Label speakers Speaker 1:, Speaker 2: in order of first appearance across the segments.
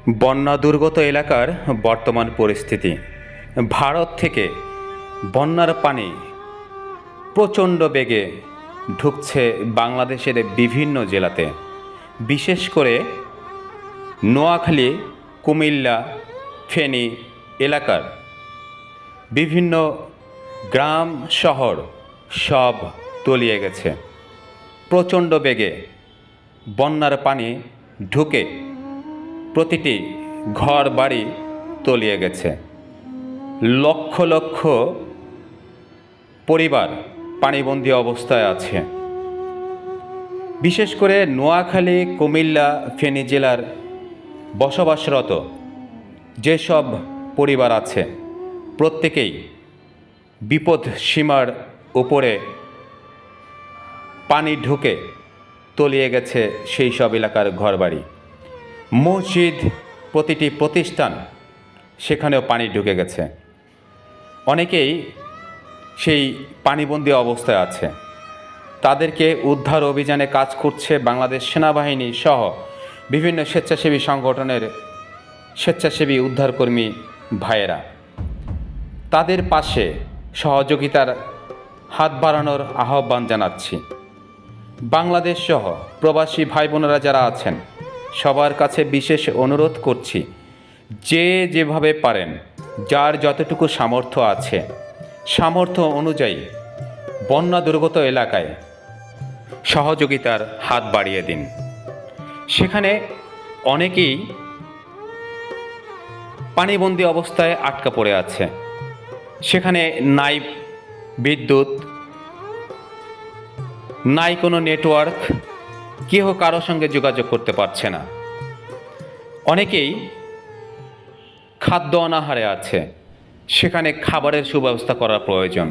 Speaker 1: বন্যা দুর্গত এলাকার বর্তমান পরিস্থিতি। ভারত থেকে বন্যার পানি প্রচণ্ড বেগে ঢুকছে বাংলাদেশের বিভিন্ন জেলাতে, বিশেষ করে নোয়াখালী, কুমিল্লা, ফেনী এলাকার বিভিন্ন গ্রাম শহর সব তলিয়ে গেছে। প্রচণ্ড বেগে বন্যার পানি ঢুকে প্রতিটি ঘর বাড়ি তলিয়ে গেছে। লক্ষ লক্ষ পরিবার পানিবন্দী অবস্থায় আছে। বিশেষ করে নোয়াখালী, কুমিল্লা, ফেনী জেলার বসবাসরত যেসব পরিবার আছে প্রত্যেকেই বিপদ সীমার উপরে পানি ঢুকে তলিয়ে গেছে সেই সব এলাকার ঘরবাড়ি। মসজিদ, প্রতিটি প্রতিষ্ঠান সেখানেও পানি ঢুকে গেছে। অনেকেই সেই পানিবন্দী অবস্থায় আছে। তাদেরকে উদ্ধার অভিযানে কাজ করছে বাংলাদেশ সেনাবাহিনী সহ বিভিন্ন স্বেচ্ছাসেবী সংগঠনের স্বেচ্ছাসেবী উদ্ধারকর্মী ভাইয়েরা। তাদের পাশে সহযোগিতার হাত বাড়ানোর আহ্বান জানাচ্ছি। বাংলাদেশ সহ প্রবাসী ভাই বোনেরা যারা আছেন সবার কাছে বিশেষ অনুরোধ করছি, যে যেভাবে পারেন, যার যতটুকু সামর্থ্য আছে, সামর্থ্য অনুযায়ী বন্যা দুর্গত এলাকায় সহযোগিতার হাত বাড়িয়ে দিন। সেখানে অনেকেই পানিবন্দী অবস্থায় আটকা পড়ে আছে। সেখানে নাই বিদ্যুৎ, নাই কোনো নেটওয়ার্ক, কেউ কারো সঙ্গে যোগাযোগ করতে পারছে না। অনেকেই খাদ্য অনাহারে আছে, সেখানে খাবারের সুব্যবস্থা করা প্রয়োজন।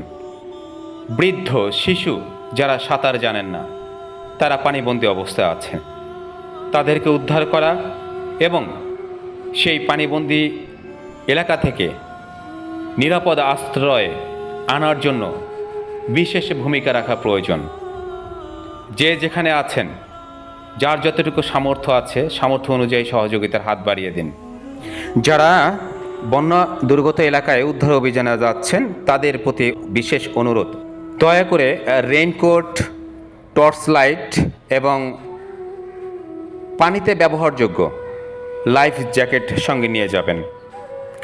Speaker 1: বৃদ্ধ, শিশু যারা সাঁতার জানেন না তারা পানিবন্দী অবস্থায় আছে, তাদেরকে উদ্ধার করা এবং সেই পানিবন্দী এলাকা থেকে নিরাপদ আশ্রয়ে আনার জন্য বিশেষ ভূমিকা রাখা প্রয়োজন। যে যেখানে আছেন, যার যতটুকু সামর্থ্য আছে সামর্থ্য অনুযায়ী সহযোগিতার হাত বাড়িয়ে দিন। যারা বন্যা দুর্গত এলাকায় উদ্ধার অভিযানে যাচ্ছেন তাদের প্রতি বিশেষ অনুরোধ, দয়া করে রেইনকোট, টর্চ লাইট এবং পানিতে ব্যবহারযোগ্য লাইফ জ্যাকেট সঙ্গে নিয়ে যাবেন।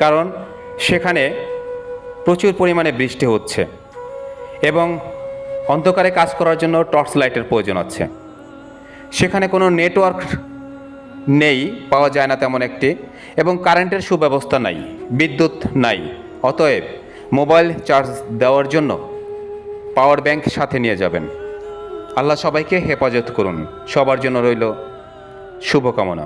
Speaker 1: কারণ সেখানে প্রচুর পরিমাণে বৃষ্টি হচ্ছে এবং অন্ধকারে কাজ করার জন্য টর্চ লাইটের প্রয়োজন আছে। সেখানে কোনো নেটওয়ার্ক নেই, পাওয়া যায় না তেমন একটি, এবং কারেন্টের সুব্যবস্থা নাই, বিদ্যুৎ নাই। অতএব মোবাইল চার্জ দেওয়ার জন্য পাওয়ার ব্যাংক সাথে নিয়ে যাবেন। আল্লাহ সবাইকে হেফাজত করুন। সবার জন্য রইল শুভকামনা।